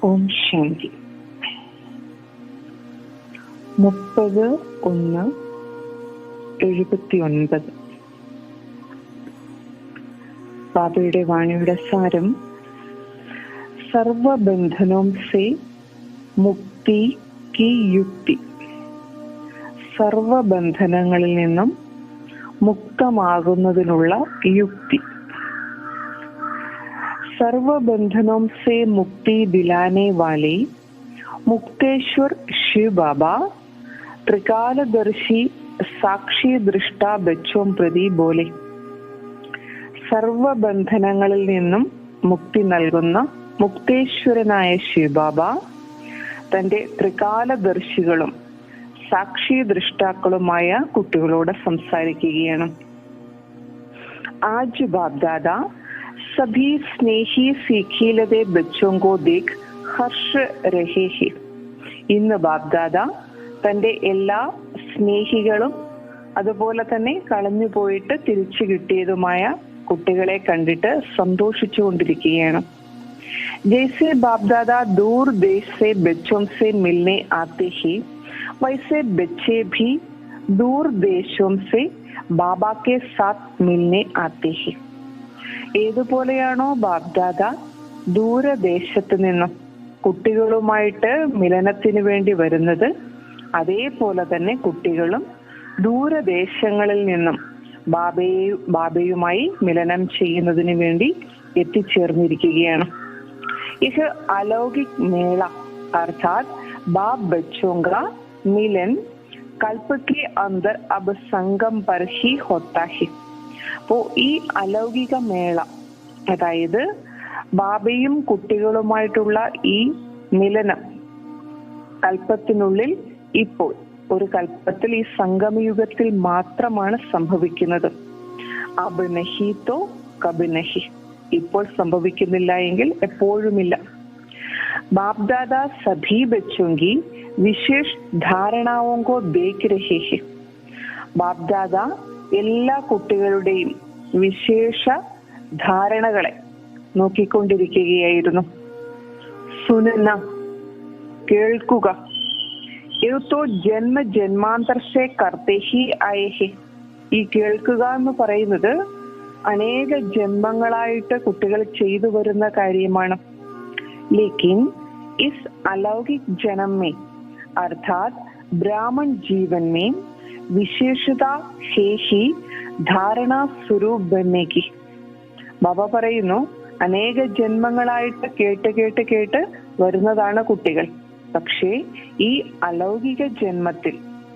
ഓം ശാന്തി. 30/1/79 ബാബയുടെ വാണിയുടെ സാരം: സർവബന്ധനോം സേ മുക്തി കി യുക്തി. സർവബന്ധനങ്ങളിൽ നിന്നും മുക്തമാകുന്നതിനുള്ള യുക്തി. सर्वबंधनों से मुक्ति दिलाने वाले मुक्तेश्वर शिव बाबा त्रिकालदर्शी साक्षी दृष्टा बच्चों प्रति बोले. സർവബന്ധനങ്ങളിൽ നിന്നും മുക്തി നൽകുന്ന മുക്തേശ്വരനായ ശിവബാബ തന്റെ ത്രികാലദർശികളും സാക്ഷി ദൃഷ്ടാക്കളുമായ കുട്ടികളോട് സംസാരിക്കുകയാണ്. आज बाप दादा सभी स्नेही सीखीलते बच्चों को देख हर्ष रहे हैं. ഇന്ന് ബാബ്ദാദ തന്റെ എല്ലാ സ്നേഹികളും അതുപോലെ തന്നെ കളഞ്ഞു പോയിട്ട് തിരിച്ചു കിട്ടിയതുമായ കുട്ടികളെ കണ്ടിട്ട് സന്തോഷിച്ചുകൊണ്ടിരിക്കുകയാണ്. जैसे बाप दादा दूर देश से बच्चों से मिलने आते हैं, वैसे बच्चे भी दूर देशों से बाबा के साथ मिलने आते हैं. ഏതുപോലെയാണോ ബാബ്ദാദ ദൂരദേശത്ത് നിന്നും കുട്ടികളുമായിട്ട് മിലനത്തിന് വേണ്ടി വരുന്നത്, അതേപോലെ തന്നെ കുട്ടികളും ദൂരദേശങ്ങളിൽ നിന്നും ബാബയുമായി മിലനം ചെയ്യുന്നതിന് വേണ്ടി എത്തിച്ചേർന്നിരിക്കുകയാണ്. ഇത് अलौकिक मेला अर्थात बाप बच्चों का मिलन कल्प के अंदर अब संगम पर ही होता है. അപ്പോ ഈ അലൗകിക മേള, അതായത് ബാബയും കുട്ടികളുമായിട്ടുള്ള ഈ മിലനം കൽപ്പത്തിനുള്ളിൽ, ഇപ്പോൾ ഒരു കൽപ്പത്തിൽ, ഈ സംഗമയുഗത്തിൽ മാത്രമാണ് സംഭവിക്കുന്നത്. അബ് നഹി തോ കബ് നഹി, ഇപ്പോൾ സംഭവിക്കുന്നില്ല എങ്കിൽ എപ്പോഴുമില്ല. ബാപ്ദാദ സഭി ബच्चों की विशेष धारणाओं को देख रहे हैं. ബാപ്ദാദ എല്ലാ കുട്ടികളുടെയും വിശേഷ ധാരണകളെ നോക്കിക്കൊണ്ടിരിക്കുകയായിരുന്നു. സുനന, കേൾക്കുക. ഏതോ ജന്മ ജന്മാന്തർസെ കർത്തേ ഹി ആയേ ഹെ. ഈ കേൾക്കുക എന്ന് പറയുന്നത് അനേക ജന്മങ്ങളായിട്ട് കുട്ടികൾ ചെയ്തു വരുന്ന കാര്യമാണ്. ലേക്കിൻ ഇസ് अलौकिक जन्म में अर्थात ब्राह्मण जीवन में വിശേഷത ശേഷി ധാരണ സ്വരൂപ് ബന്നേക്ക്. ബാബ പറയുന്നു, അനേക ജന്മങ്ങളായിട്ട് കേട്ട് കേട്ട് കേട്ട് വരുന്നതാണ് കുട്ടികൾ. പക്ഷേ ഈ അലൗകിക ജന്മത്തിൽ,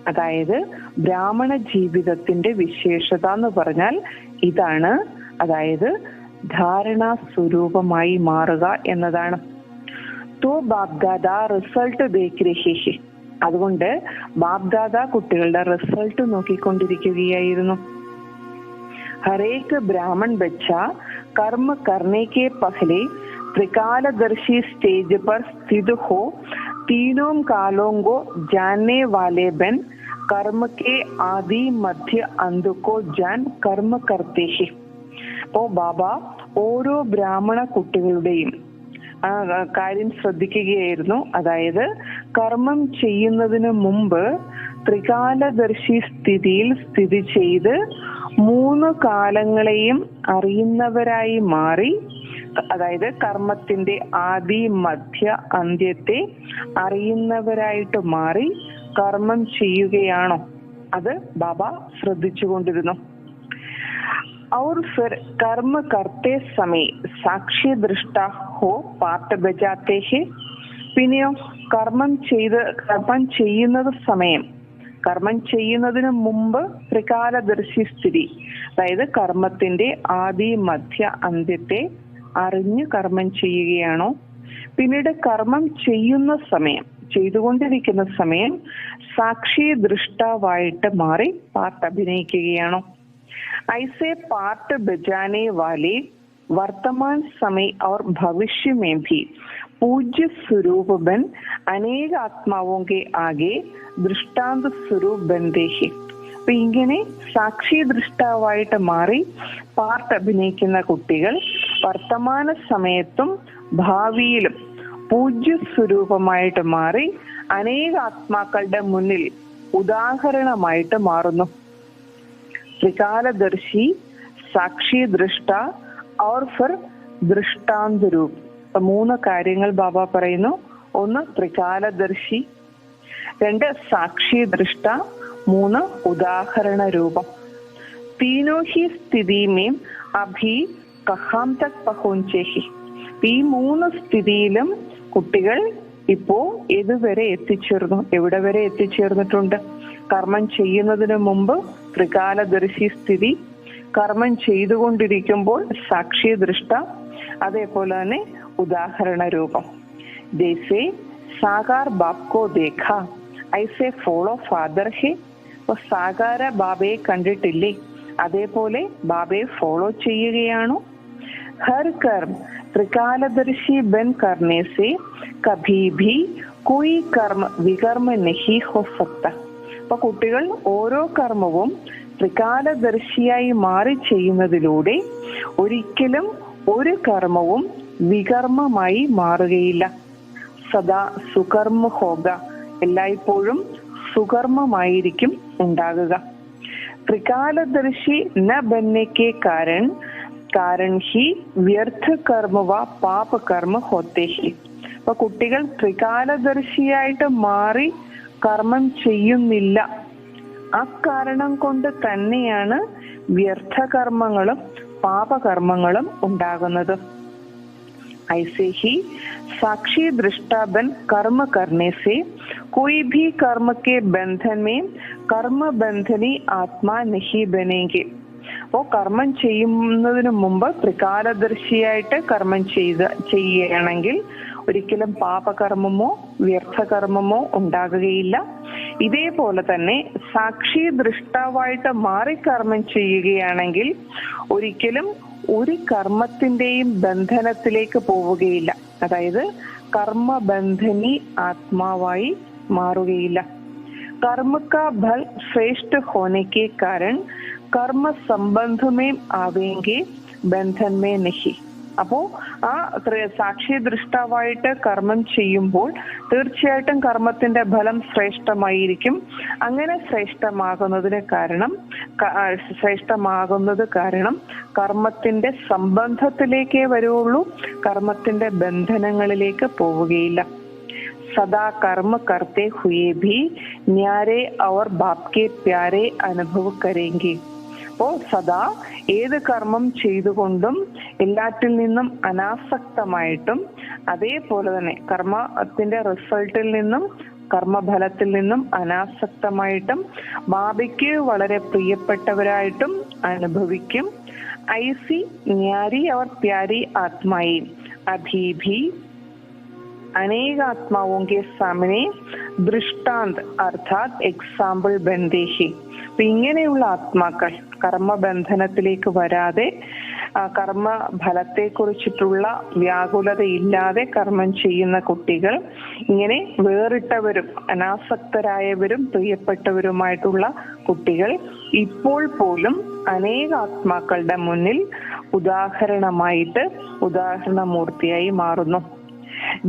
അതായത് ബ്രാഹ്മണ ജീവിതത്തിന്റെ വിശേഷത എന്ന് പറഞ്ഞാൽ ഇതാണ്, അതായത് ധാരണ സ്വരൂപമായി മാറുക എന്നതാണ്. തോ ബാപ്ദാദ റിസൾട്ട് ദേഖ് രഹേ ഹെ. അതുകൊണ്ട് ബാപ്ദാദ കുട്ടികളുടെ റിസൾട്ട് നോക്കിക്കൊണ്ടിരിക്കുകയായിരുന്നു. ഹരേക് ബ്രാഹ്മൺ ബच्चा कर्म करने के पहले त्रिकालदर्शी स्टेज पर स्थित हो तीनों कालों को जानने वाले बन कर्म के आदि मध्य अंत को जान कर्म करते हैं. അപ്പോൾ ബാബ ഓരോ ബ്രാഹ്മണ കുട്ടികളുടെയും കാര്യം ശ്രദ്ധിക്കുകയായിരുന്നു. അതായത് കർമ്മം ചെയ്യുന്നതിന് മുമ്പ് ത്രികാലദർശി സ്ഥിതിയിൽ സ്ഥിതി ചെയ്ത് 3 കാലങ്ങളെയും അറിയുന്നവരായി മാറി, അതായത് കർമ്മത്തിന്റെ ആദി മധ്യ അന്ത്യത്തെ അറിയുന്നവരായിട്ട് മാറി കർമ്മം ചെയ്യുകയാണോ, അത് ബാബ ശ്രദ്ധിച്ചുകൊണ്ടിരുന്നു. और फिर कर्म करते समय साक्षी दृष्टा हो पाठ बजाते हैं. പിന്നെയോ കർമ്മം ചെയ്യുന്നതിന് മുമ്പ് ത്രികാലദർശി സ്ഥിതി, അതായത് കർമ്മത്തിന്റെ ആദി മധ്യ അന്ത്യത്തെ അറിഞ്ഞ് കർമ്മം ചെയ്യുകയാണോ, പിന്നീട് കർമ്മം ചെയ്തുകൊണ്ടിരിക്കുന്ന സമയം സാക്ഷി ദൃഷ്ടാവായിട്ട് മാറി പാട്ട് അഭിനയിക്കുകയാണോ. ऐसे पाठ बजाने वाले वर्तमान समय और भविष्य में भी पूज्य स्वरूप बन अनेक आत्माओं के आगे दृष्टांत स्वरूप बनते हैं. അപ്പൊ ഇങ്ങനെ സാക്ഷി ദൃഷ്ടാവായിട്ട് മാറി പാട്ട് അഭിനയിക്കുന്ന കുട്ടികൾ വർത്തമാന സമയത്തും ഭാവിയിലും പൂജ്യ സ്വരൂപമായിട്ട് മാറി അനേക ആത്മാക്കളുടെ മുന്നിൽ ഉദാഹരണമായിട്ട് മാറുന്നു. ത്രികാലദർശി, സാക്ഷി ദൃഷ്ട और फिर ദൃഷ്ടാന്ത രൂപ്. 3 കാര്യങ്ങൾ ബാബ പറയുന്നു. 1 ത്രികാലദർശി, 2 സാക്ഷി ദൃഷ്ട, 3 ഉദാഹരണ രൂപം. तीनों ही स्थिति में अभी कहां तक पहुंचे ही. ഈ 3 സ്ഥിതിയിലും കുട്ടികൾ ഇപ്പോ ഏതുവരെ എത്തിച്ചേർന്നു, എവിടെ വരെ എത്തിച്ചേർന്നിട്ടുണ്ട്? കർമ്മം ചെയ്യുന്നതിന് മുമ്പ് ത്രികാലദർശി സ്ഥിതി, കർമ്മം ചെയ്തുകൊണ്ടിരിക്കുമ്പോൾ സാക്ഷി ദൃഷ്ട, അതേപോലെ തന്നെ ഉദാഹരണ രൂപം. ജैसे സാകാർ ബാപ് കോ ദേഖാ ഐസെ ഫോളോ ഫാദർ ഹെ. സാകാര ബാബയെ കണ്ടിട്ടില്ലേ, അതേപോലെ ബാബയെ ഫോളോ ചെയ്യുകയാണോ? ഹർ കർമ്മ त्रिकालदर्शी बन करने से कभी भी कोई कर्म विकर्म नहीं हो सकता. അപ്പൊ കുട്ടികൾ ഓരോ കർമ്മവും ത്രികാലദർശിയായി മാറി ചെയ്യുന്നതിലൂടെ ഒരിക്കലും ഒരു കർമ്മവും വികർമ്മമായി മാറുകയില്ല. സദാ സുകർമ്മ ഹോഗ, എല്ലായ്പ്പോഴും സുകർമ്മമായിരിക്കും ഉണ്ടാകുക. ത്രികാലദർശി ന ബന്നെ കെ कारण ही व्यर्थ कर्म व पाप कर्म होते ही. അപ്പൊ കുട്ടികൾ ത്രികാലദർശിയായിട്ട് മാറി കർമ്മം ചെയ്യുന്നില്ല. അക്കാരണം കൊണ്ട് തന്നെയാണ് വ്യർത്ഥകർമ്മങ്ങളും പാപകർമ്മങ്ങളും ഉണ്ടാകുന്നത്. ऐसे ही साक्षी दृष्टा बन कर्म करने से कोई भी कर्म के बंधन में कर्म बंधनी आत्मा नहीं बनेंगे. അപ്പോൾ കർമ്മം ചെയ്യുന്നതിന് മുമ്പ് ത്രികാലദർശിയായിട്ട് കർമ്മം ചെയ്യണമെങ്കിൽ ഒരിക്കലും പാപകർമ്മമോ വ്യർത്ഥകർമ്മമോ ഉണ്ടാകുകയില്ല. ഇതേപോലെ തന്നെ സാക്ഷി ദൃഷ്ടാവായിട്ട് മാറി കർമ്മം ചെയ്യുകയാണെങ്കിൽ ഒരിക്കലും ഒരു കർമ്മത്തിന്റെയും ബന്ധനത്തിലേക്ക് പോവുകയില്ല. അതായത് കർമ്മബന്ധനി ആത്മാവായി മാറുകയില്ല. कर्म का फल श्रेष्ठ होने के कारण कर्म संबंध में आवेंगे, बंधन में नहीं. അപ്പോ ആ സാക്ഷി ദൃഷ്ടാവായിട്ട് കർമ്മം ചെയ്യുമ്പോൾ തീർച്ചയായിട്ടും കർമ്മത്തിന്റെ ഫലം ശ്രേഷ്ഠമായിരിക്കും. അങ്ങനെ ശ്രേഷ്ഠമാകുന്നത് കാരണം കർമ്മത്തിന്റെ സംബന്ധത്തിലേക്കേ വരുള്ളൂ, കർമ്മത്തിന്റെ ബന്ധനങ്ങളിലേക്ക് പോവുകയില്ല. सदा कर्म करते हुए भी न्यारे और बाप के प्यारे अनुभव करेंगे. അപ്പോൾ സദാ ഏത് കർമ്മം ചെയ്തുകൊണ്ടും എല്ലാറ്റിൽ നിന്നും അനാസക്തമായിട്ടും അതേപോലെ തന്നെ കർമ്മത്തിന്റെ റിസൾട്ടിൽ നിന്നും കർമ്മഫലത്തിൽ നിന്നും അനാസക്തമായിട്ടും ബാബയ്ക്ക് വളരെ പ്രിയപ്പെട്ടവരായിട്ടും അനുഭവിക്കും. ഐസി ന്യാരി और प्यारी आत्माएं अभी भी अनेक आत्माओं के सामने दृष्टांत अर्थात एग्जाम्പിൾ बनते हैं. ഇങ്ങനെയുള്ള ആത്മാക്കൾ കർമ്മബന്ധനത്തിലേക്ക് വരാതെ കർമ്മഫലത്തെ കുറിച്ചിട്ടുള്ള വ്യാകുലതയില്ലാതെ കർമ്മം ചെയ്യുന്ന കുട്ടികൾ, ഇങ്ങനെ വേറിട്ടവരും അനാസക്തരായവരും പ്രിയപ്പെട്ടവരുമായിട്ടുള്ള കുട്ടികൾ ഇപ്പോൾ പോലും അനേക ആത്മാക്കളുടെ മുന്നിൽ ഉദാഹരണമൂർത്തിയായി മാറുന്നു.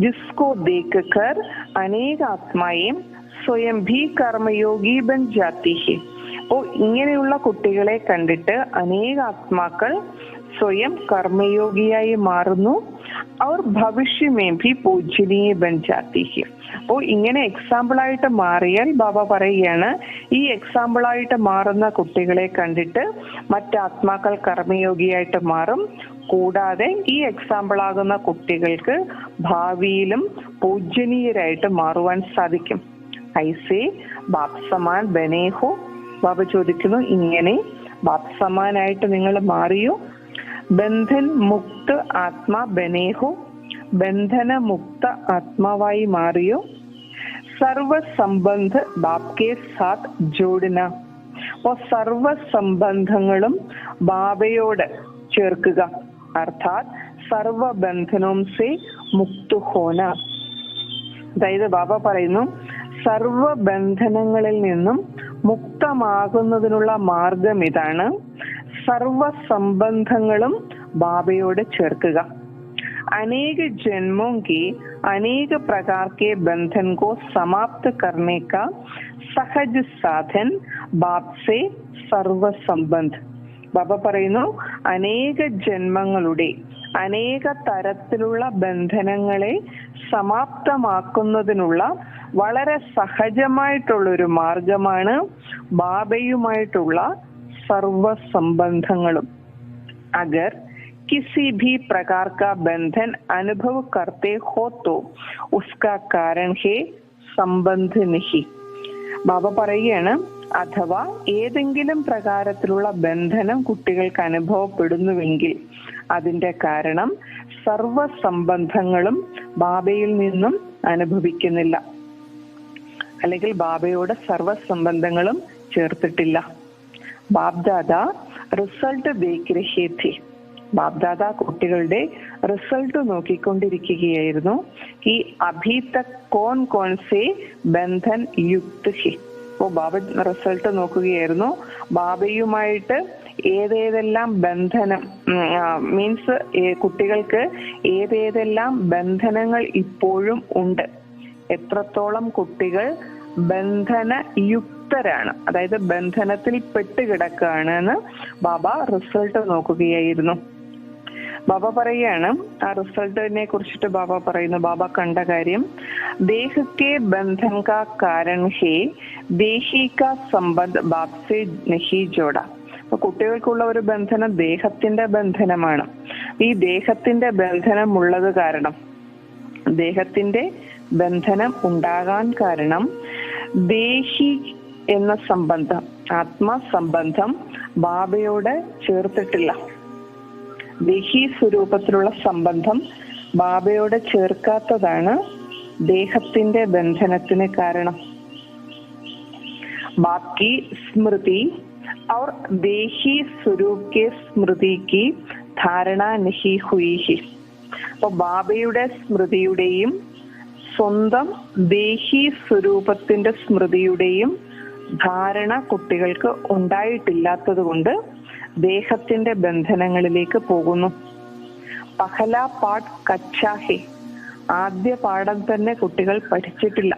जिसको देखकर अनेक आत्माएं स्वयं भी कर्मयोगी बन जाती है. അപ്പോൾ ഇങ്ങനെയുള്ള കുട്ടികളെ കണ്ടിട്ട് അനേക ആത്മാക്കൾ സ്വയം കർമ്മയോഗിയായി മാറുന്നു. और भविष्य में भी पूजनीय बन जाती है. അപ്പോൾ ഇങ്ങനെ എക്സാമ്പിളായിട്ട് മാറിയാൽ ബാബ പറയുകയാണ്, ഈ എക്സാമ്പിളായിട്ട് മാറുന്ന കുട്ടികളെ കണ്ടിട്ട് മറ്റാത്മാക്കൾ കർമ്മയോഗിയായിട്ട് മാറും. കൂടാതെ ഈ എക്സാമ്പിൾ ആകുന്ന കുട്ടികൾക്ക് ഭാവിയിലും പൂജനീയരായിട്ട് മാറുവാൻ സാധിക്കും. ഐസേ ബാപ് സമാൻ ബനേഹോ. ബാബ ചോദിക്കുന്നു, ഇങ്ങനെ ബാപ് സമാനായിട്ട് നിങ്ങൾ മാറിയോ? ബന്ധൻ മുക്ത ആത്മാ ബനേഹോ. ബന്ധന മുക്ത ആത്മാവായി മാറിയോ? സർവ സംബന്ധ ബാപ് കെ സാത്ത് ജോഡന. അപ്പോൾ സർവ സംബന്ധങ്ങളും ബാബയോട് ചേർക്കുക. അർത്ഥാത് സർവ ബന്ധനോം സേ മുക്ത ഹോന. അതായത് ബാബ പറയുന്നു, സർവ ബന്ധനങ്ങളിൽ നിന്നും മുക്തമാകുന്നതിനുള്ള മാർഗം ഇതാണ്. സർവ സംബന്ധങ്ങളും ബാബയോട് ചേർക്കുക. अनेक जन्मों के अनेक प्रकार के बंधन को समाप्त करने का सहज साधन बाप से സർവ സംബന്ധ്. ബാബ പറയുന്നു, അനേക ജന്മങ്ങളുടെ അനേക തരത്തിലുള്ള ബന്ധനങ്ങളെ സമാപ്തമാക്കുന്നതിനുള്ള വളരെ സഹജമായിട്ടുള്ളൊരു മാർഗമാണ് ബാബയുമായിട്ടുള്ള സർവ സംബന്ധങ്ങളും. അഗർ किसी भी प्रकार का बंधन अनुभव करते हो तो उसका कारण है संबंध नहीं. ബാബ പറയുകയാണ്, അഥവാ ഏതെങ്കിലും പ്രകാരത്തിലുള്ള ബന്ധനം കുട്ടികൾക്ക് അനുഭവപ്പെടുന്നുവെങ്കിൽ അതിന്റെ കാരണം സർവ സംബന്ധങ്ങളും ബാബയിൽ നിന്നും അനുഭവിക്കുന്നില്ല, അല്ലെങ്കിൽ ബാബയോട് സർവ സംബന്ധങ്ങളും ചേർത്തിട്ടില്ല. ബാബ്ദാദ റിസൾട്ട് ദേഖ് രഹേ ഥേ. ബാബ്ദാദ കുട്ടികളുടെ റിസൾട്ട് നോക്കിക്കൊണ്ടിരിക്കുകയായിരുന്നു. ഈ അഭി തക് കോൺ കോൺ സേ ബന്ധൻ യുക്ത് ഹെ. അപ്പോൾ ബാബ റിസൾട്ട് നോക്കുകയായിരുന്നു, ബാബയുമായിട്ട് ഏതേതെല്ലാം ബന്ധനം മീൻസ് കുട്ടികൾക്ക് ഏതേതെല്ലാം ബന്ധനങ്ങൾ ഇപ്പോഴും ഉണ്ട്, എത്രത്തോളം കുട്ടികൾ ബന്ധനയുക്തരാണ്, അതായത് ബന്ധനത്തിൽ പെട്ടുകിടക്കുകയാണ് എന്ന് ബാബ റിസൾട്ട് നോക്കുകയായിരുന്നു. ബാബ പറയുകയാണ്, ആ റിസൾട്ടിനെ കുറിച്ചിട്ട് ബാബ പറയുന്നു, ബാബ കണ്ട കാര്യം, ദേഹക്കെ ബന്ധൻ കാ കാരൺ ഹേ ദേഹി കാ സംബന്ധ് ബാപ് സേ നഹി ജോഡ. അപ്പൊ കുട്ടികൾക്കുള്ള ഒരു ബന്ധനം ദേഹത്തിന്റെ ബന്ധനമാണ്. ഈ ദേഹത്തിന്റെ ബന്ധനം ഉള്ളത് കാരണം, ദേഹത്തിന്റെ ബന്ധനം ഉണ്ടാകാൻ കാരണം ദേഹി എന്ന സംബന്ധം, ആത്മസംബന്ധം ബാബയോട് ചേർത്തിട്ടില്ല. ദേഹി സ്വരൂപത്തിലുള്ള സംബന്ധം ബാബയോട് ചേർക്കാത്തതാണ് ദേഹത്തിന്റെ ബന്ധനത്തിന് കാരണം. ബാക്കി സ്മൃതി और देही स्वरूप के स्मृति की ധാരണ नहीं हुई है. അപ്പൊ ബാബയുടെ സ്മൃതിയുടെയും സ്വന്തം ദേഹി സ്വരൂപത്തിന്റെ സ്മൃതിയുടെയും ധാരണ കുട്ടികൾക്ക് ഉണ്ടായിട്ടില്ലാത്തത് കൊണ്ട് ദേഹത്തിന്റെ ബന്ധനങ്ങളിലേക്ക് പോകുന്നു. പഹല പാഠ് കച്ചാ ഹെ. ആദ്യ പാഠം തന്നെ കുട്ടികൾ പഠിച്ചിട്ടില്ല,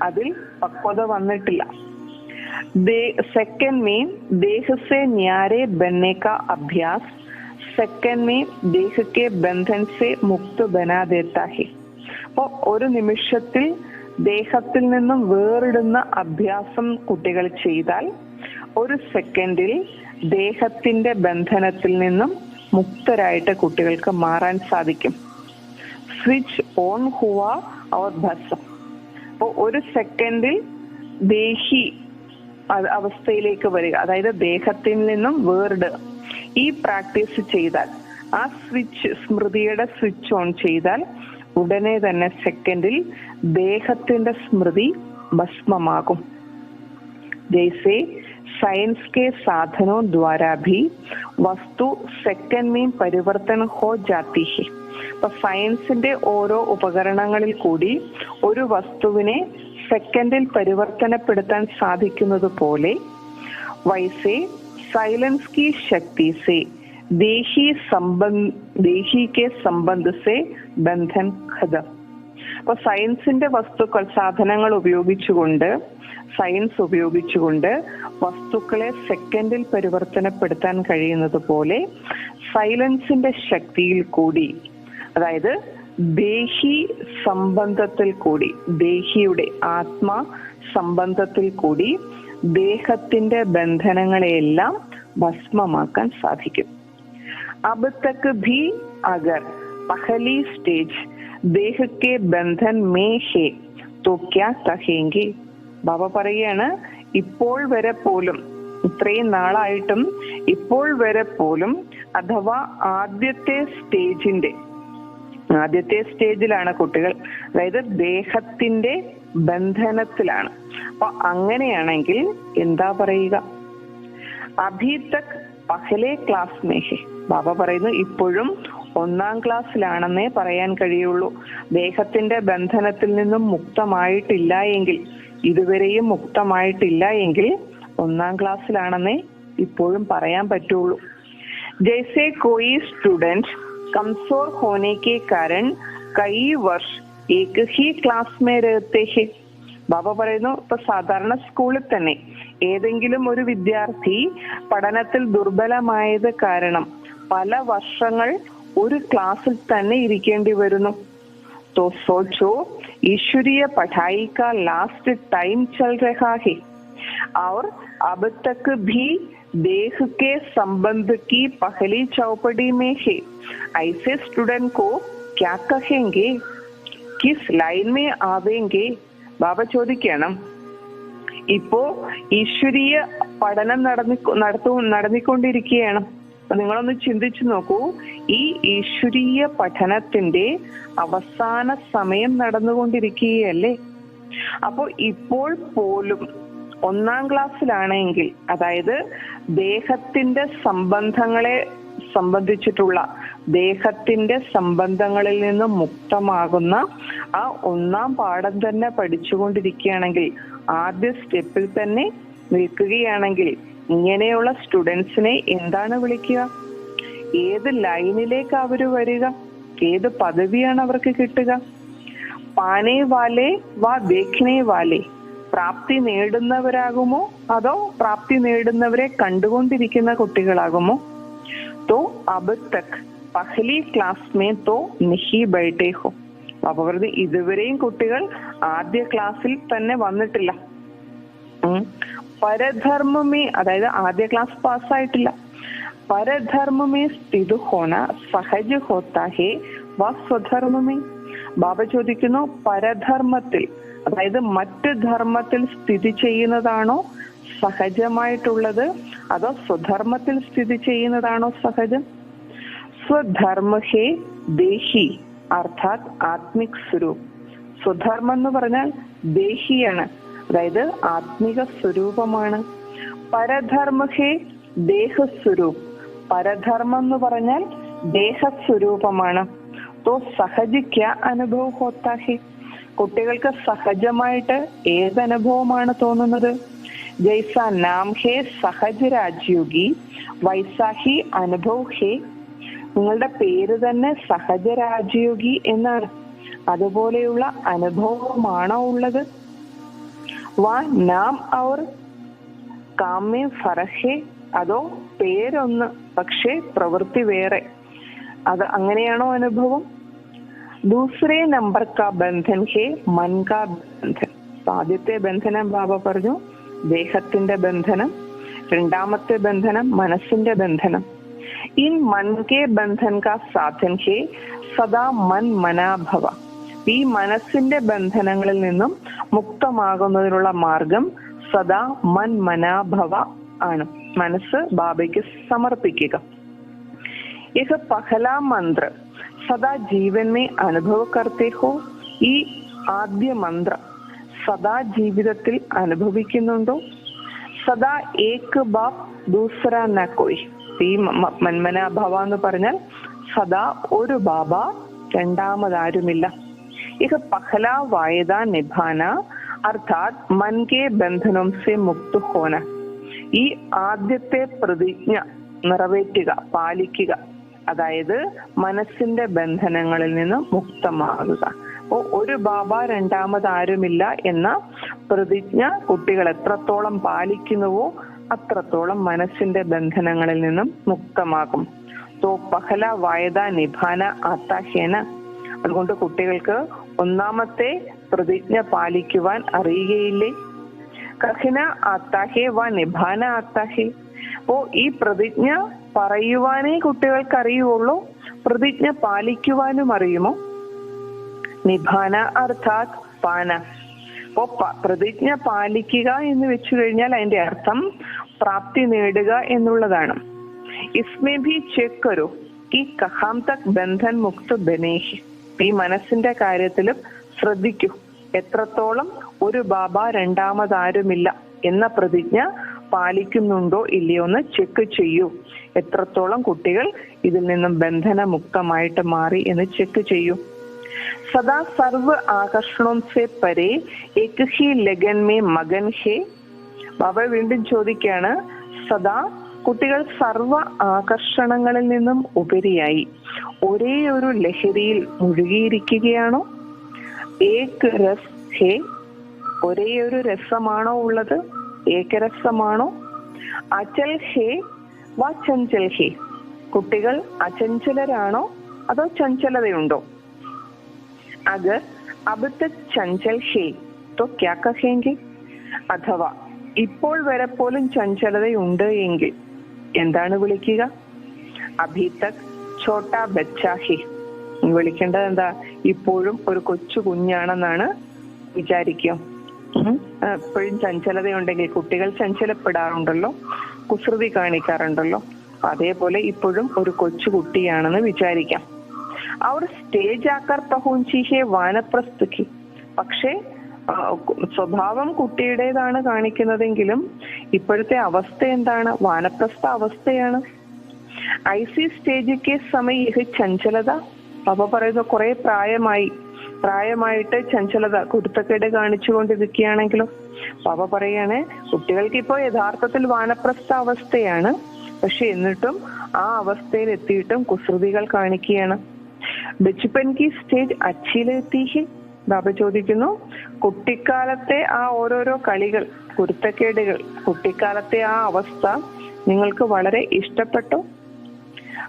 അതിൽ പക്വത വന്നിട്ടില്ല. सेकंड में देह से न्यारे बनने का अभ्यास सेकंड में देह के बंधन से मुक्त बना देता है. അപ്പോൾ ഒരു നിമിഷത്തിൽ ദേഹത്തിൽ നിന്നും വേറിടുന്ന അഭ്യാസം കുട്ടികൾ ചെയ്താൽ ഒരു സെക്കൻഡിൽ ദേഹത്തിന്റെ ബന്ധനത്തിൽ നിന്നും മുക്തരായിട്ട് കുട്ടികൾക്ക് മാറാൻ സാധിക്കും. സ്വിച്ച് ഓൺ ഹുവ और ബസ്. അപ്പോൾ ഒരു സെക്കൻഡിൽ ദേഹി അവസ്ഥയിലേക്ക് വരിക, അതായത് ദേഹത്തിൽ നിന്നും വേർഡ്, ഈ പ്രാക്ടീസ് ചെയ്താൽ, ആ സ്വിച്ച് സ്മൃതിയുടെ സ്വിച്ച് ഓൺ ചെയ്താൽ ഉടനെ തന്നെ സെക്കൻഡിൽ ദേഹത്തിന്റെ സ്മൃതി ഭസ്മമാകും. ജैसे साइंस के साधनों द्वारा भी वस्तु सेकंड में परिवर्तन हो जाती है. അപ്പൊ സയൻസിന്റെ ഓരോ ഉപകരണങ്ങളിൽ കൂടി ഒരു വസ്തുവിനെ സെക്കൻഡിൽ പരിവർത്തനപ്പെടുത്താൻ സാധിക്കുന്നത് പോലെ വൈസെ സൈലൻസ് की शक्ति से ദേഹി के संबंध से बंधन खत्म. അപ്പൊ സയൻസിന്റെ വസ്തുക്കൾ സാധനങ്ങൾ ഉപയോഗിച്ചുകൊണ്ട്, സയൻസ് ഉപയോഗിച്ചുകൊണ്ട് വസ്തുക്കളെ സെക്കൻഡിൽ പരിവർത്തനപ്പെടുത്താൻ കഴിയുന്നത് പോലെ സൈലൻസിന്റെ ശക്തിയിൽ കൂടി, അതായത് ദേഹി സംബന്ധത്തിൽ കൂടി, ദേഹിയുടെ ആത്മാ സംബന്ധത്തിൽ കൂടി ദേഹത്തിന്റെ ബന്ധനങ്ങളെയെല്ലാം ഭസ്മമാക്കാൻ സാധിക്കും. അബ് തക് ഭി അഗർ പഹലി സ്റ്റേജ് ദേഹ കെ ബന്ധൻ മേ ഹേ തോ ക്യാ കഹേംഗെ. ബാബ പറയുകയാണ്, ഇപ്പോൾ വരെ പോലും, ഇത്രയും നാളായിട്ടും ഇപ്പോൾ വരെ പോലും, അഥവാ ആദ്യത്തെ സ്റ്റേജിലാണ് കുട്ടികൾ, അതായത് ദേഹത്തിന്റെ ബന്ധനത്തിലാണ്. അപ്പൊ അങ്ങനെയാണെങ്കിൽ എന്താ പറയുക? അഭി തക് പഹലെ ക്ലാസ് മേ ഹെ. ബാബ പറയുന്നു, ഇപ്പോഴും 1ാം ക്ലാസ്സിലാണെന്നേ പറയാൻ കഴിയുള്ളൂ. ദേഹത്തിന്റെ ബന്ധനത്തിൽ നിന്നും മുക്തമായിട്ടില്ല എങ്കിൽ, ഇതുവരെയും മുക്തമായിട്ടില്ല എങ്കിൽ 1ാം ക്ലാസ്സിലാണെന്നേ ഇപ്പോഴും പറയാൻ പറ്റുള്ളൂ. ജൈസെ കോയി സ്റ്റുഡന്റ് कमजोर होने के कारण कई वर्ष एक ही क्लास में रहते हैं. ബാബ പറയുന്നു, ഇപ്പൊ സാധാരണ സ്കൂളിൽ തന്നെ ഏതെങ്കിലും ഒരു വിദ്യാർത്ഥി പഠനത്തിൽ ദുർബലമായത് കാരണം പല വർഷങ്ങൾ ഒരു ക്ലാസ്സിൽ തന്നെ ഇരിക്കേണ്ടി വരുന്നു. तो सोचो, ईश्वरीय पढ़ाई का लास्ट टाइम चल रहा है और अब तक भी देह के संबंध की पहली चौपड़ी में है. ऐसे स्टूडेंट को क्या कहेंगे, किस लाइन में आवेंगे? ബാബ ചോദിക്കണം, ഇപ്പോ ഈശ്വരീയ പഠനം നടന്നിക്കൊണ്ടിരിക്കുകയാണ്. അപ്പൊ നിങ്ങളൊന്ന് ചിന്തിച്ചു നോക്കൂ, ഈ ഈശ്വരീയ പഠനത്തിന്റെ അവസാന സമയം നടന്നുകൊണ്ടിരിക്കുകയല്ലേ? അപ്പോ ഇപ്പോൾ പോലും 1ാം ക്ലാസ്സിലാണെങ്കിൽ, അതായത് ദേഹത്തിന്റെ സംബന്ധങ്ങളെ സംബന്ധിച്ചിട്ടുള്ള ദേഹത്തിന്റെ സംബന്ധങ്ങളിൽ നിന്ന് മുക്തമാകുന്ന ആ 1ാം പാഠം തന്നെ പഠിച്ചുകൊണ്ടിരിക്കുകയാണെങ്കിൽ, ആദ്യ സ്റ്റെപ്പിൽ തന്നെ നിൽക്കുകയാണെങ്കിൽ ഇങ്ങനെയുള്ള സ്റ്റുഡൻസിനെ എന്താണ് വിളിക്കുക? ഏത് ലൈനിലേക്ക് അവർ വരിക? ഏത് പദവിയാണ് അവർക്ക് കിട്ടുക? പാനേ വാലേ വാ ദേഖ്നേ വാലേ, പ്രാപ്തി നേടുന്നവരാകുമോ അതോ പ്രാപ്തി നേടുന്നവരെ കണ്ടുകൊണ്ടിരിക്കുന്ന കുട്ടികളാകുമോ? तो अब तक पहली क्लास में तो नहीं बैठे हो. അപ്പൊ വെറുതെ ഇതുവരെയും കുട്ടികൾ ആദ്യ ക്ലാസ്സിൽ തന്നെ വന്നിട്ടില്ല. പരധർമ്മമേ, അതായത് ആദ്യ ക്ലാസ് പാസ്സായിട്ടില്ല. പരധർമ്മമേ സ്ഥിത ഹോന സഹജ ഹോത്താ ഹേ വ സ്വധർമ്മമേ. ബാബ ചോദിക്കുന്നു, പരധർമ്മത്തിൽ, അതായത് മറ്റ് ധർമ്മത്തിൽ സ്ഥിതി ചെയ്യുന്നതാണോ സഹജമായിട്ടുള്ളത്, അതോ സ്വധർമ്മത്തിൽ സ്ഥിതി ചെയ്യുന്നതാണോ സഹജം? സ്വധർമ്മ ഹേ ദേഹി അർത്ഥാത് ആത്മിക് സ്വരൂപ്. സ്വധർമ്മം എന്ന് പറഞ്ഞാൽ ദേഹിയാണ്, അതായത് ആത്മിക സ്വരൂപമാണ്. പരധർമ്മ ഹേ ദേഹസ്വരൂപ്. പരധർമ്മം എന്ന് പറഞ്ഞാൽ ദേഹസ്വരൂപമാണ്. തോ സഹജ് ക്യാ അനുഭവം ഹോത്താ ഹേ. കുട്ടികൾക്ക് സഹജമായിട്ട് ഏതനുഭവമാണ് തോന്നുന്നത്? जैसा नाम है सहज राजयोगी वैसा ही അനുഭവ ഹേ. നിങ്ങളുടെ പേര് തന്നെ സഹജ രാജയോഗി എന്നാണ്. അതുപോലെയുള്ള അനുഭവമാണോ ഉള്ളത്? വാ നാം ഔർ കാമേ ഫറക് ഹേ, അതോ പേരൊന്ന് പക്ഷേ പ്രവൃത്തി വേറെ, അത് അങ്ങനെയാണോ അനുഭവം? ദൂസരേ നമ്പർ കാ ബന്ധൻ ഹേ മൻ കാ ബന്ധൻ. ആദ്യത്തെ ബന്ധനം ബാബ പറഞ്ഞു ദേഹത്തിന്റെ ബന്ധനം, 2ാമത്തെ ബന്ധനം മനസ്സിന്റെ ബന്ധനം. ഇൻ മൻ കെ ബന്ധൻ കാ സാധൻ ഹേ സദാ മൻ മനാഭവ. ഈ മനസ്സിന്റെ ബന്ധനങ്ങളിൽ നിന്നും മുക്തമാകുന്നതിനുള്ള മാർഗം സദാ മൻ മനാഭവ ആണ്. മനസ്സ് ബാബയ്ക്ക് സമർപ്പിക്കുക. ഇത് പഹലാ മന്ത്ര സദാ ജീവൻ മേ അനുഭവ കർത്തേ ഹോ. ഈ ആദ്യ മന്ത്രം സദാ ജീവിതത്തിൽ അനുഭവിക്കുന്നുണ്ടോ? സദാ ഏക് ബാപ് ദൂസര ന കോയ്. ഈ മന്മനാഭവ എന്ന് പറഞ്ഞാൽ സദാ ഒരു ബാബ, രണ്ടാമതാരുമില്ല. ഇഹ പഹലാ വായദ നിഭാന അർത്ഥാത് മൻ കെ ബന്ധനം സെ മുക്ത ഹോന. ഈ ആദ്യത്തെ പ്രതിജ്ഞ നിറവേറ്റുക, പാലിക്കുക, അതായത് മനസ്സിന്റെ ബന്ധനങ്ങളിൽ നിന്ന് മുക്തമാകുക. അപ്പോ ഒരു ബാബ, രണ്ടാമതാരുമില്ല എന്ന പ്രതിജ്ഞ കുട്ടികൾ എത്രത്തോളം പാലിക്കുന്നുവോ അത്രത്തോളം മനസ്സിന്റെ ബന്ധനങ്ങളിൽ നിന്നും മുക്തമാകും. തോ പഹല വായദ നിഭാന ആത്താഹേന. അതുകൊണ്ട് കുട്ടികൾക്ക് 1ാമത്തെ പ്രതിജ്ഞ പാലിക്കുവാൻ അറിയുകയില്ലേ? കഹിന ആത്താഹേ വ നിഭാന ആത്താഹേ. അപ്പോ ഈ പ്രതിജ്ഞ പറയുവാനേ കുട്ടികൾക്ക് അറിയുള്ളൂ, പ്രതിജ്ഞ പാലിക്കുവാനും അറിയുമോ? നിഭാന അർത്ഥാത് പാന. അപ്പോ പ്രതിജ്ഞ പാലിക്കുക എന്ന് വെച്ചു കഴിഞ്ഞാൽ അതിന്റെ അർത്ഥം പ്രാപ്തി നേടുക എന്നുള്ളതാണ്. ഇസ്മേ ഭി ചെക്ക് കരോ കി കഹാം തക് ബന്ധൻ മുക്ത ബനേഹി. ഈ മനസ്സിന്റെ കാര്യത്തിലും ശ്രദ്ധിക്കൂ, എത്രത്തോളം ഒരു ബാബ, രണ്ടാമതാരുമില്ല എന്ന പ്രതിജ്ഞ പാലിക്കുന്നുണ്ടോ ഇല്ലയോ എന്ന് ചെക്ക് ചെയ്യൂ. എത്രത്തോളം കുട്ടികൾ ഇതിൽ നിന്നും ബന്ധനമുക്തമായിട്ട് മാറി എന്ന് ചെക്ക് ചെയ്യൂ. സദാ സർവ ആകർഷണം സെ പരേ ഏക് ഹി ലഗൻ മേ മഗൻ ഹേ. ബാബ വീണ്ടും ചോദിക്കാണ്, സദാ കുട്ടികൾ സർവ ആകർഷണങ്ങളിൽ നിന്നും ഉപരിയായി ഒരേ ഒരു ലഹരിയിൽ മുഴുകിയിരിക്കുകയാണോ? ഏക് രസ് ഹേ, ഒരേ ഒരു രസമാണോ ഉള്ളത്? ഏകരസമാണോ? അചൽ ഹേ വ ചഞ്ചൽ ഹേ, കുട്ടികൾ അചഞ്ചലരാണോ അതോ ചഞ്ചലതയുണ്ടോ? അഗർ അബ് തക് ചഞ്ചൽ ഹേ തോ ക്യാ കഹേംഗെ, അഥവാ ഇപ്പോൾ വരെ പോലും ചഞ്ചലതയുണ്ട് എങ്കിൽ എന്താണ് വിളിക്കുക? അഭി തക് ഛോട്ടാ ബച്ചാ ഹേ, വിളിക്കേണ്ടത് എന്താ? ഇപ്പോഴും ഒരു കൊച്ചു കുഞ്ഞാണെന്നാണ് വിചാരിക്കുക. എപ്പോഴും ചഞ്ചലതയുണ്ടെങ്കിൽ, കുട്ടികൾ ചഞ്ചലപ്പെടാറുണ്ടല്ലോ, കുസൃതി കാണിക്കാറുണ്ടല്ലോ, അതേപോലെ ഇപ്പോഴും ഒരു കൊച്ചു കുട്ടിയാണെന്ന് വിചാരിക്കാം. അവർ സ്റ്റേജ് ആക്കാർ പഹുഞ്ചി ഹേ വാനപ്രസ്ഥി, പക്ഷേ സ്വഭാവം കുട്ടിയുടേതാണ് കാണിക്കുന്നതെങ്കിലും ഇപ്പോഴത്തെ അവസ്ഥ എന്താണ്? വാനപ്രസ്ഥ അവസ്ഥയാണ്. ഐസി സ്റ്റേജ് കെ സമയ യഹ് ചഞ്ചലത, പാപ്പ പറയുന്നു കുറെ പ്രായമായിട്ട് ചഞ്ചലത, കുരുത്തക്കേട് കാണിച്ചുകൊണ്ടിരിക്കുകയാണെങ്കിലോ? പാപ്പ പറയാണ് കുട്ടികൾക്ക് ഇപ്പോൾ യഥാർത്ഥത്തിൽ വാനപ്രസ്ഥ അവസ്ഥയാണ്, പക്ഷെ എന്നിട്ടും ആ അവസ്ഥയിൽ എത്തിയിട്ടും കുസൃതികൾ കാണിക്കുകയാണ്. ബച്പൻ കി സ്റ്റേജ് അച്ചിലെത്തി ഹെ, ബാബ ചോദിക്കുന്നു കുട്ടിക്കാലത്തെ ആ ഓരോരോ കളികൾ, കുരുത്തക്കേടുകൾ, കുട്ടിക്കാലത്തെ ആ അവസ്ഥ നിങ്ങൾക്ക് വളരെ ഇഷ്ടപ്പെട്ടോ?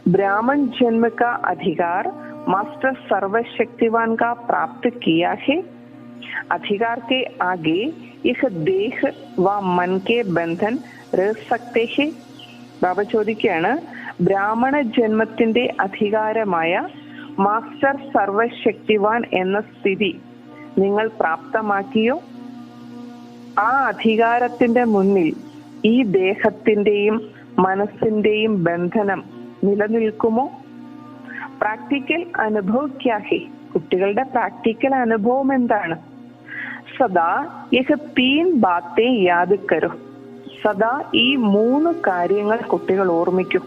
ब्राह्मण जन्म का अधिकार मास्टर सर्वशक्तिवान का प्राप्त किया है। अधिकार के आगे यह देह व मन के बंधन रह सकते हैं. ബാബ ചോദിക്കുകയാണ്, ബ്രാഹ്മണ ജന്മത്തിന്റെ അധികാരമായ മാസ്റ്റർ സർവശക്തിവാൻ എന്ന സ്ഥിതി നിങ്ങൾ പ്രാപ്തമാക്കിയോ? ആ അധികാരത്തിന്റെ മുന്നിൽ ഈ ദേഹത്തിന്റെയും മനസ്സിന്റെയും ബന്ധനം നിലനിൽക്കുമോ? പ്രാക്ടിക്കൽ അനുഭവം ക്യാ ഹേ, കുട്ടികളുടെ പ്രാക്ടിക്കൽ അനുഭവം എന്താണ്? സദാ യഹ് തീൻ ബാത്തേ യാദ് കരോ, സദാ ഈ 3 കാര്യങ്ങൾ കുട്ടികൾ ഓർമ്മിക്കൂ.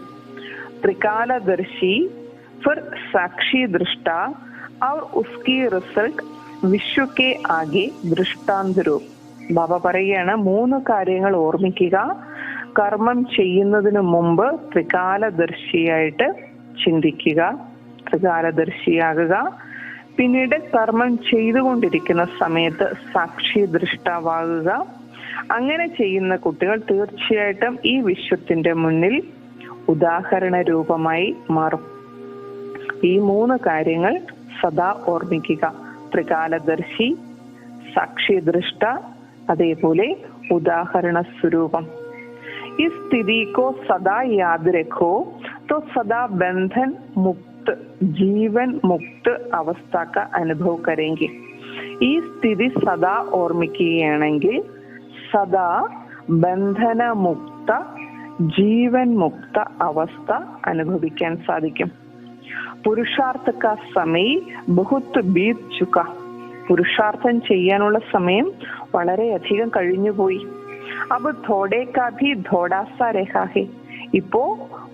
ത്രികാലദർശി, ഫിർ സാക്ഷി ദൃഷ്ട और उसकी റിസൾട്ട് വിശ്വ കെ ആകെ ദൃഷ്ടാന്തരൂപ്. ബാബ പറയുകയാണ് 3 കാര്യങ്ങൾ ഓർമ്മിക്കുക. കർമ്മം ചെയ്യുന്നതിന് മുമ്പ് ത്രികാലദർശിയായിട്ട് ചിന്തിക്കുക, ത്രികാലദർശിയാകുക. പിന്നീട് കർമ്മം ചെയ്തുകൊണ്ടിരിക്കുന്ന സമയത്ത് സാക്ഷി ദൃഷ്ടാവാകുക. അങ്ങനെ ചെയ്യുന്ന കുട്ടികൾ തീർച്ചയായിട്ടും ഈ വിശ്വത്തിന്റെ മുന്നിൽ ഉദാഹരണ രൂപമായി മാറും. ഈ 3 കാര്യങ്ങൾ സദാ ഓർമ്മിക്കുക. ത്രികാലദർശി, സാക്ഷി ദൃഷ്ട, അതേപോലെ ഉദാഹരണ സ്വരൂപം. इस स्थिति को सदा याद रखो तो सदा बंधन मुक्त, जीवन मुक्त अवस्था का अनुभव करेंगे. ഈ സ്ഥിതി സദാ ഓർമ്മിക്കുകയാണെങ്കിൽ സദാ ബന്ധനമുക്ത, ജീവൻ മുക്ത അവസ്ഥ അനുഭവിക്കാൻ സാധിക്കും. പുരുഷാർത്ഥ കാ സമയ ബഹുത് ബീത് ചുക, പുരുഷാർത്ഥം ചെയ്യാനുള്ള സമയം വളരെയധികം കഴിഞ്ഞുപോയി. അബ് ഥോഡേ കാ ഭി ഥോഡാ സാ രഹാ ഹേ, ഇപ്പോ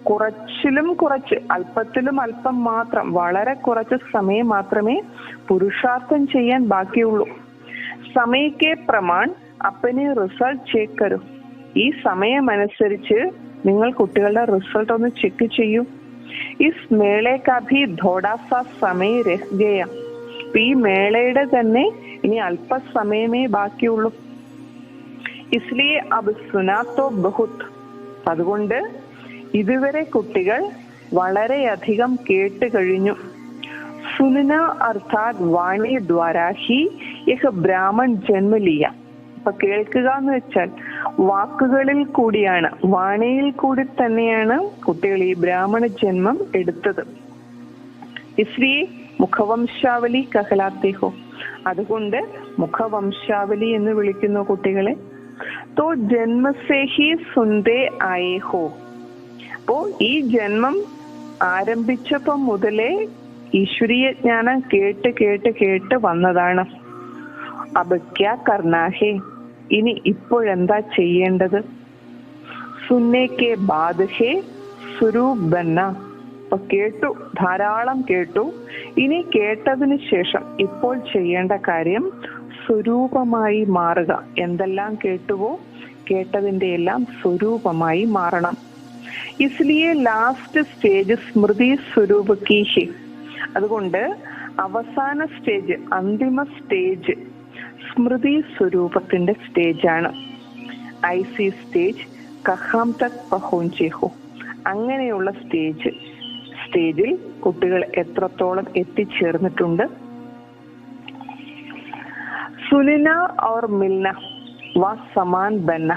കുറച്ചിലും കുറച്ച്, അല്പത്തിലും അല്പം മാത്രം, വളരെ കുറച്ച് സമയം മാത്രമേ പുരുഷാർത്ഥം ചെയ്യാൻ ബാക്കിയുള്ളൂ. സമയക്കെ പ്രമാൺ അപ്പനെ റിസൾട്ട് ചെക്ക് കരൂ, ഈ സമയമനുസരിച്ച് നിങ്ങൾ കുട്ടികളുടെ റിസൾട്ട് ഒന്ന് ചെക്ക് ചെയ്യൂ. ഇസ് മേളെ കാ ഭി ഥോഡാ സാ സമയ രഹ് ഗയ, ഈ മേളയുടെ തന്നെ ഇനി അല്പസമയമേ ബാക്കിയുള്ളൂ. ഇസ്ലിയെ അബ് സുനാ തോ ബഹുത്, അതുകൊണ്ട് ഇതുവരെ കുട്ടികൾ വളരെയധികം കേട്ട് കഴിഞ്ഞു. സുനന അർത്ഥാത് വാണി ദ്വാരാ ഹി യഹ് ബ്രാഹ്മൺ ജന്മ ലിയ. അപ്പൊ കേൾക്കുക എന്ന് വെച്ചാൽ വാക്കുകളിൽ കൂടിയാണ്, വാണിയിൽ കൂടി തന്നെയാണ് കുട്ടികൾ ഈ ബ്രാഹ്മണ ജന്മം എടുത്തത്. ഇസ്ലിയെ മുഖവംശാവലി കഹലാത്തെ ഹോ, അതുകൊണ്ട് മുഖവംശാവലി എന്ന് വിളിക്കുന്നു കുട്ടികളെ. तो जन्म से ही सुनते आए हो, അപ്പോ ഈ ജന്മം ആരംഭിച്ചപ്പം മുതലേ ഈശ്വരീയ ജ്ഞാനം കേട്ട് കേട്ട് കേട്ട് വന്നതാണ്. അബ് ക്യാ കർനാ ഹേ, ഇനി ഇപ്പോഴെന്താ ചെയ്യേണ്ടത്? സുന്നേ കെ ബാദ് ഹേ സ്വരൂപ് ബന്ന, അപ്പൊ കേട്ടു, ധാരാളം കേട്ടു. ഇനി കേട്ടതിന് ശേഷം ഇപ്പോൾ ചെയ്യേണ്ട കാര്യം സ്വരൂപമായി മാറുക. എന്തെല്ലാം കേട്ടുവോ കേട്ടതിന്റെ എല്ലാം സ്വരൂപമായി മാറണം. इसलिए last stage Smriti Swaroopa Ki he. അതുകൊണ്ട് അവസാന സ്റ്റേജ്, അന്തിമ സ്റ്റേജ് സ്മൃതി സ്വരൂപത്തിന്റെ സ്റ്റേജാണ്. ഐസി സ്റ്റേജ് കഹാം തക് പഹുഞ്ചേ ഹോ. അങ്ങനെയുള്ള സ്റ്റേജിൽ കുട്ടികൾ എത്രത്തോളം എത്തിച്ചേർന്നിട്ടുണ്ട്. സുനിന ഓർ മിൽന വ സമാൻ ബന്ന.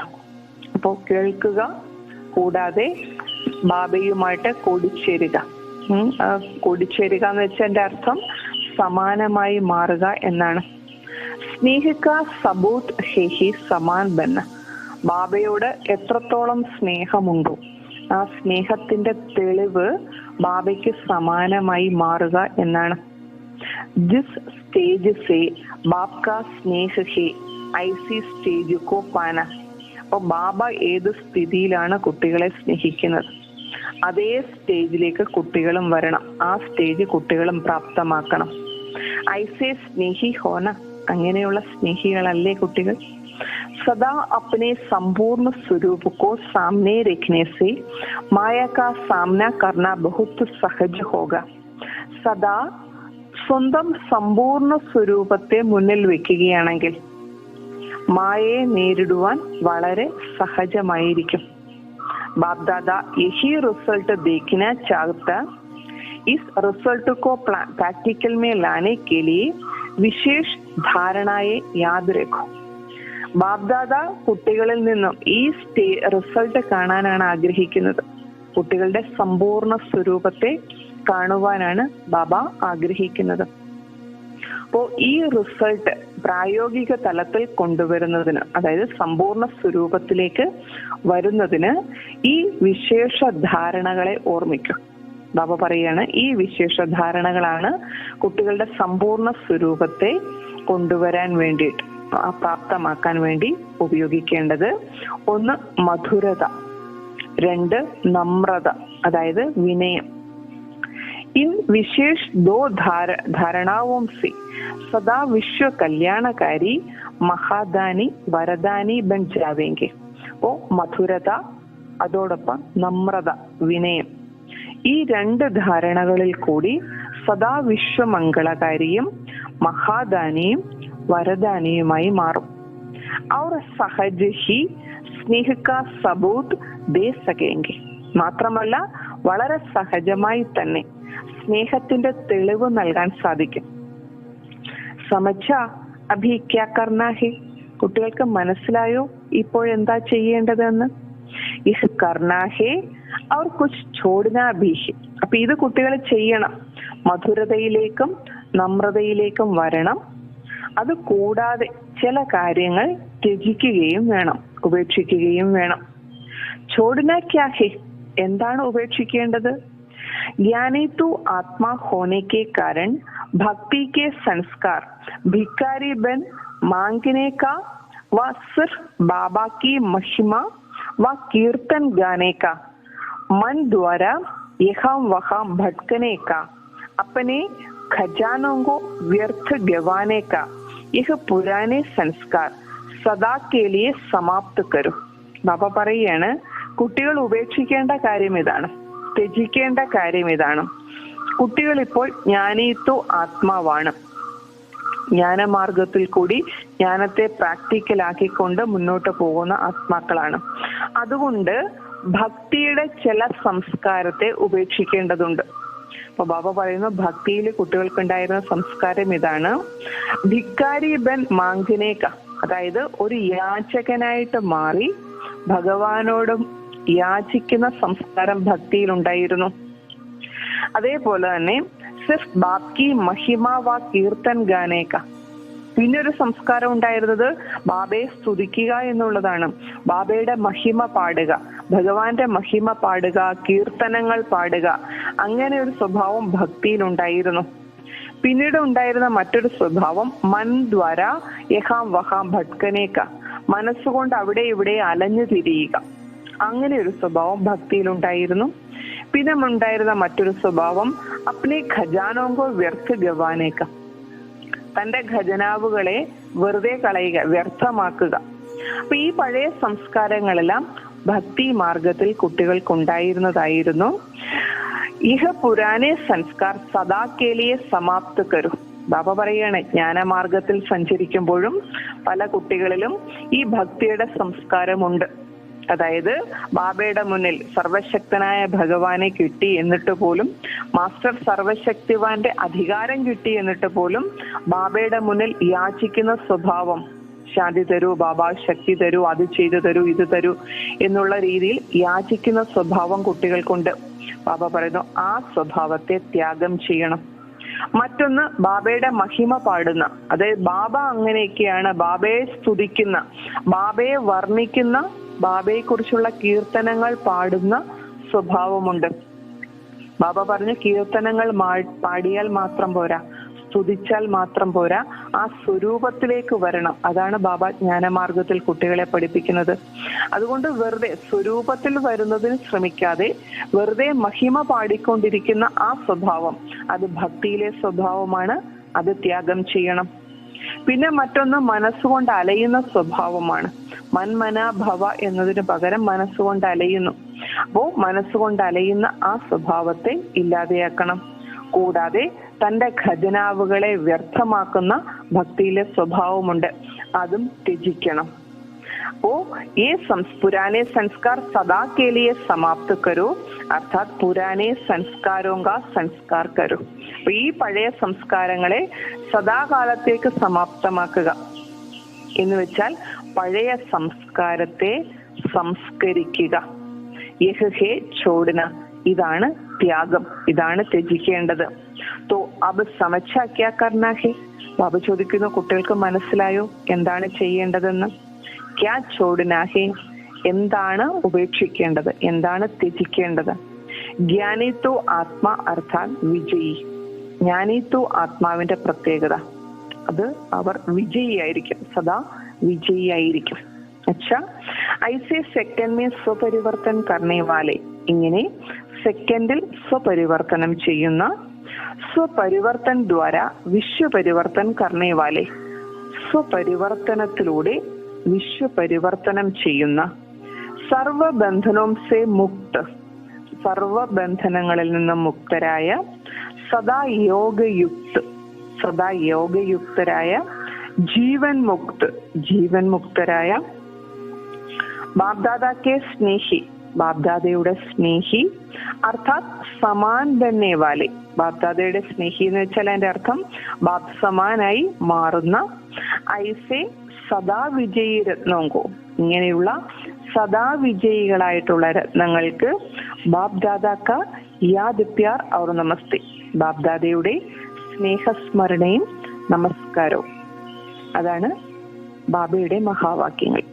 അപ്പോ കേൾക്കുക, കൂടാതെ ബാബയുമായിട്ട് കൂടിച്ചേരുക. കൂടിച്ചേരുക എന്ന് വെച്ചാൽ എന്റെ അർത്ഥം സമാനമായി മാറുക എന്നാണ്. സ്നേഹിക്ക സബൂത് ഹേഹി സമാൻ ബന്ന. ബാബയോട് എത്രത്തോളം സ്നേഹമുണ്ടോ ആ സ്നേഹത്തിന്റെ തെളിവ് ബാബയ്ക്ക് സമാനമായി മാറുക എന്നാണ്. ജിസ് സ്റ്റേജ് സേ ബാബ് കാ സ്നേഹ ഹേ ഐസി സ്റ്റേജ് കോ പാന. അപ്പൊ ബാബ ഏത് സ്ഥിതിയിലാണ് കുട്ടികളെ സ്നേഹിക്കുന്നത്, അതേ സ്റ്റേജിലേക്ക് കുട്ടികളും വരണം. ആ സ്റ്റേജ് കുട്ടികളും പ്രാപ്തമാക്കണം. ഐസേ സ്നേഹി ഹോന. അങ്ങനെയുള്ള സ്നേഹികളല്ലേ കുട്ടികൾ. सदा अपने संपूर्ण स्वरूप को सामने रखने से माया का सामना करना बहुत सहज होगा. സദാ സ്വന്തം സമ്പൂർണ്ണ സ്വരൂപത്തെ മുന്നിൽ വെക്കുകയാണെങ്കിൽ മായയെ നേരിടുവാൻ വളരെ സഹജമായിരിക്കും. बाप दादा यही रिजल्ट देखना चाहता. इस रिजल्ट को प्रैक्टिकल में लाने के लिए विशेष धारणाएं याद रखो. ബാബ്ദാദ കുട്ടികളിൽ നിന്നും ഈ റിസൾട്ട് കാണാനാണ് ആഗ്രഹിക്കുന്നത്. കുട്ടികളുടെ സമ്പൂർണ്ണ സ്വരൂപത്തെ കാണുവാനാണ് ബാബ ആഗ്രഹിക്കുന്നത്. അപ്പോ ഈ റിസൾട്ട് പ്രായോഗിക തലത്തിൽ കൊണ്ടുവരുന്നതിന്, അതായത് സമ്പൂർണ്ണ സ്വരൂപത്തിലേക്ക് വരുന്നതിന് ഈ വിശേഷ ധാരണകളെ ഓർമ്മിക്കും. ബാബ പറയാണ്, ഈ വിശേഷ ധാരണകളാണ് കുട്ടികളുടെ സമ്പൂർണ്ണ സ്വരൂപത്തെ കൊണ്ടുവരാൻ വേണ്ടിയിട്ട്, പ്രാപ്തമാക്കാൻ വേണ്ടി ഉപയോഗിക്കേണ്ടത്. ഒന്ന് മധുരത, രണ്ട് നമ്രത, അതായത് വിനയം. इन विशेष दो धारणाओं से सदा विश्व कल्याणकारी महादानी वरदानी बन जावेंगे. ഓ മധുരത, അതോടൊപ്പം നമ്രത, വിനയം. ഈ രണ്ട് ധാരണകളിൽ കൂടി സദാ വിശ്വമംഗളകാരിയും മഹാദാനിയും വരദാനിയുമായി മാറും. और सहज ही स्नेह का सबूत दे सकेंगे. മാത്രമല്ല വളരെ സഹജമായി തന്നെ സ്നേഹത്തിന്റെ തെളിവ് നൽകാൻ സാധിക്കും. സമझ അഭി ക്യാ കർനാ ഹെ. കുട്ടികൾക്ക് മനസ്സിലായോ ഇപ്പോഴെന്താ ചെയ്യേണ്ടതെന്ന്? ഇഹ് കർനാ ഹെ ഔർ കുച്ച് ഛോഡ്നാ ഭി ഹെ. അപ്പൊ ഇത് കുട്ടികൾ ചെയ്യണം. മധുരതയിലേക്കും നമ്രതയിലേക്കും വരണം. അത് കൂടാതെ ചില കാര്യങ്ങൾ ത്യജിക്കുകയും വേണം, ഉപേക്ഷിക്കുകയും വേണം. ഛോഡ്നാ ക്യാ ഹെ, എന്താണ് ഉപേക്ഷിക്കേണ്ടത്? ज्ञानी तो आत्मा होने के कारण भक्ति के संस्कार भिखारी बन मांगने का व सिर्फ बाबा की महिमा व कीर्तन गाने का, मन द्वारा यहाँ वहाँ भटकने का, अपने खजानों को व्यर्थ गंवाने का, यह पुराने संस्कार सदा के लिए समाप्त करो. ബാബ പറയാണ്, കുട്ടികൾ ഉപേക്ഷിക്കേണ്ട കാര്യം ഇതാണ്, ത്യജിക്കേണ്ട കാര്യം ഇതാണ്. കുട്ടികൾ ഇപ്പോൾ ജ്ഞാനീത്വ ആത്മാവാണ്. ജ്ഞാനമാർഗത്തിൽ കൂടി ജ്ഞാനത്തെ പ്രാക്ടിക്കലാക്കിക്കൊണ്ട് മുന്നോട്ട് പോകുന്ന ആത്മാക്കളാണ്. അതുകൊണ്ട് ഭക്തിയുടെ ചില സംസ്കാരത്തെ ഉപേക്ഷിക്കേണ്ടതുണ്ട്. അപ്പൊ ബാബ പറയുന്നു, ഭക്തിയിൽ കുട്ടികൾക്കുണ്ടായിരുന്ന സംസ്കാരം ഇതാണ്. ഭിക്കാരി ബൻ മാംഗനേക്ക, അതായത് ഒരു യാചകനായിട്ട് മാറി ഭഗവാനോടും യാചിക്കുന്ന സംസ്കാരം ഭക്തിയിലുണ്ടായിരുന്നു. അതേപോലെ തന്നെ സിർഫ് ബാക്കി മഹിമ വ കീർത്തൻ ഗാനേക്ക, പിന്നൊരു സംസ്കാരം ഉണ്ടായിരുന്നത് ബാബയെ സ്തുതിക്കുക എന്നുള്ളതാണ്. ബാബയുടെ മഹിമ പാടുക, ഭഗവാന്റെ മഹിമ പാടുക, കീർത്തനങ്ങൾ പാടുക, അങ്ങനെ ഒരു സ്വഭാവം ഭക്തിയിലുണ്ടായിരുന്നു. പിന്നീട് ഉണ്ടായിരുന്ന മറ്റൊരു സ്വഭാവം മൻ ദ്വാര യഹാം വഹാം ഭട്കനേക്ക, മനസ്സുകൊണ്ട് അവിടെ ഇവിടെ അലഞ്ഞു തിരിയുക, അങ്ങനെ ഒരു സ്വഭാവം ഭക്തിയിലുണ്ടായിരുന്നു. പിന്നെ ഉണ്ടായിരുന്ന മറ്റൊരു സ്വഭാവം അപ്നെ ഖജാനോങ്കോ വ്യർത്ഥ ഗവാനേക്ക, തന്റെ ഖജനാവുകളെ വെറുതെ കളയുക, വ്യർത്ഥമാക്കുക. അപ്പൊ ഈ പഴയ സംസ്കാരങ്ങളെല്ലാം ഭക്തി മാർഗത്തിൽ കുട്ടികൾക്കുണ്ടായിരുന്നതായിരുന്നു. ഇഹ പുരാനെ സംസ്കാർ സദാ കേലിയെ സമാപ്ത കരു. ബാബ പറയാണ്, ജ്ഞാനമാർഗത്തിൽ സഞ്ചരിക്കുമ്പോഴും പല കുട്ടികളിലും ഈ ഭക്തിയുടെ സംസ്കാരമുണ്ട്. അതായത് ബാബയുടെ മുന്നിൽ സർവശക്തനായ ഭഗവാനെ കിട്ടി എന്നിട്ട് പോലും, മാസ്റ്റർ സർവശക്തിവാന്റെ അധികാരം കിട്ടി എന്നിട്ട് പോലും ബാബയുടെ മുന്നിൽ യാചിക്കുന്ന സ്വഭാവം, ശാന്തി തരൂ ബാബ, ശക്തി തരൂ, അത് ചെയ്തു തരൂ, ഇത് തരൂ എന്നുള്ള രീതിയിൽ യാചിക്കുന്ന സ്വഭാവം കുട്ടികൾക്കുണ്ട്. ബാബ പറയുന്നു, ആ സ്വഭാവത്തെ ത്യാഗം ചെയ്യണം. മറ്റൊന്ന്, ബാബയുടെ മഹിമ പാടുന്ന, അതായത് ബാബ അങ്ങനെയൊക്കെയാണ്, ബാബയെ സ്തുതിക്കുന്ന, ബാബയെ വർണ്ണിക്കുന്ന, ബാബയെ കുറിച്ചുള്ള കീർത്തനങ്ങൾ പാടുന്ന സ്വഭാവമുണ്ട്. ബാബ പറഞ്ഞ കീർത്തനങ്ങൾ പാടിയാൽ മാത്രം പോരാ, സ്തുതിച്ചാൽ മാത്രം പോരാ, ആ സ്വരൂപത്തിലേക്ക് വരണം. അതാണ് ബാബ ജ്ഞാനമാർഗത്തിൽ കുട്ടികളെ പഠിപ്പിക്കുന്നത്. അതുകൊണ്ട് വെറുതെ സ്വരൂപത്തിൽ വരുന്നതിന് ശ്രമിക്കാതെ വെറുതെ മഹിമ പാടിക്കൊണ്ടിരിക്കുന്ന ആ സ്വഭാവം, അത് ഭക്തിയിലെ സ്വഭാവമാണ്. അത് ത്യാഗം ചെയ്യണം. പിന്നെ മറ്റൊന്ന്, മനസ്സുകൊണ്ട് അലയുന്ന സ്വഭാവമാണ്. മന്മന ഭവ എന്നതിന് പകരം മനസ്സുകൊണ്ട് അലയുന്നു. അപ്പോ മനസ്സുകൊണ്ട് അലയുന്ന ആ സ്വഭാവത്തെ ഇല്ലാതെയാക്കണം. കൂടാതെ തന്റെ ഖജനാവുകളെ വ്യർത്ഥമാക്കുന്ന ഭക്തിയിലെ സ്വഭാവമുണ്ട്, അതും ത്യജിക്കണം. അപ്പോ ഈ പുരാനെ സംസ്കാർ സദാ കേലിയെ സമാപ്ത കരോ, അർത്ഥാത് പുരാനെ സംസ്കാരോങ്ക സംസ്കാർ കരോ. അപ്പൊ ഈ പഴയ സംസ്കാരങ്ങളെ സദാകാലത്തേക്ക് സമാപ്തമാക്കുക എന്ന് വെച്ചാൽ പഴയ സംസ്കാരത്തെ സംസ്കരിക്കുക. യഹേ ചോടന, ഇതാണ് ത്യാഗം, ഇതാണ് ത്യജിക്കേണ്ടത്. തോ അബ് സമച്ഛാ ക്യാ കർനാ ഹേ. ബാബ ചോദിക്കുന്നു, കുട്ടികൾക്ക് മനസ്സിലായോ എന്താണ് ചെയ്യേണ്ടതെന്ന്? ക്യാ ചോടനാ ഹേ, എന്താണ് ഉപേക്ഷിക്കേണ്ടത്, എന്താണ് ത്യജിക്കേണ്ടത്? ജ്ഞാനി തോ ആത്മാ അർത്ഥാത് വിജയി. ജ്ഞാനി തോ ആത്മാവിന്റെ പ്രത്യേകത, അത് അവർ വിജയിയായിരിക്കും, സദാ വിജയിയായിരിക്കും. അച്ഛാ, ഐസെ സെക്കൻഡ് മേ സ്വപരിവർത്തൻ കർണേ വാലെ, ഇങ്ങനെ സെക്കൻഡിൽ സ്വപരിവർത്തനം ചെയ്യുന്ന, സ്വപരിവർത്തൻ ദ്വാര വിശ്വപരിവർത്തൻ കർണേ വാലെ, സ്വപരിവർത്തനത്തിലൂടെ വിശ്വപരിവർത്തനം ചെയ്യുന്ന, സർവബന്ധനോം സെ മുക്ത്, സർവബന്ധനങ്ങളിൽ നിന്നും മുക്തരായ, സദാ യോഗയുക്ത്, സദാ യോഗയുക്തരായ, ജീവൻ മുക്ത്, ജീവൻ മുക്തരായ, ബാബ്ദാദ കെ സ്നേഹി, ബാബ്ദാദയുടെ സ്നേഹി, അർത്ഥാത് സമാൻ ബന്നെ വാലെ. ബാബ്ദാദയുടെ സ്നേഹി എന്ന് വെച്ചാൽ അതിന്റെ അർത്ഥം ബാബ് സമാനായി മാറുന്ന. ഐസെ സദാ വിജയി രത്നോങ്കോ, ഇങ്ങനെയുള്ള സദാ വിജയികളായിട്ടുള്ള രത്നങ്ങൾക്ക് ബാബ്ദാദ കാ യാദ് പ്യാർ ഔർ നമസ്തേ, ബാബ്ദാദയുടെ സ്നേഹസ്മരണയും നമസ്കാരവും. അതാണ് ബാബയുടെ മഹാവാക്യങ്ങൾ.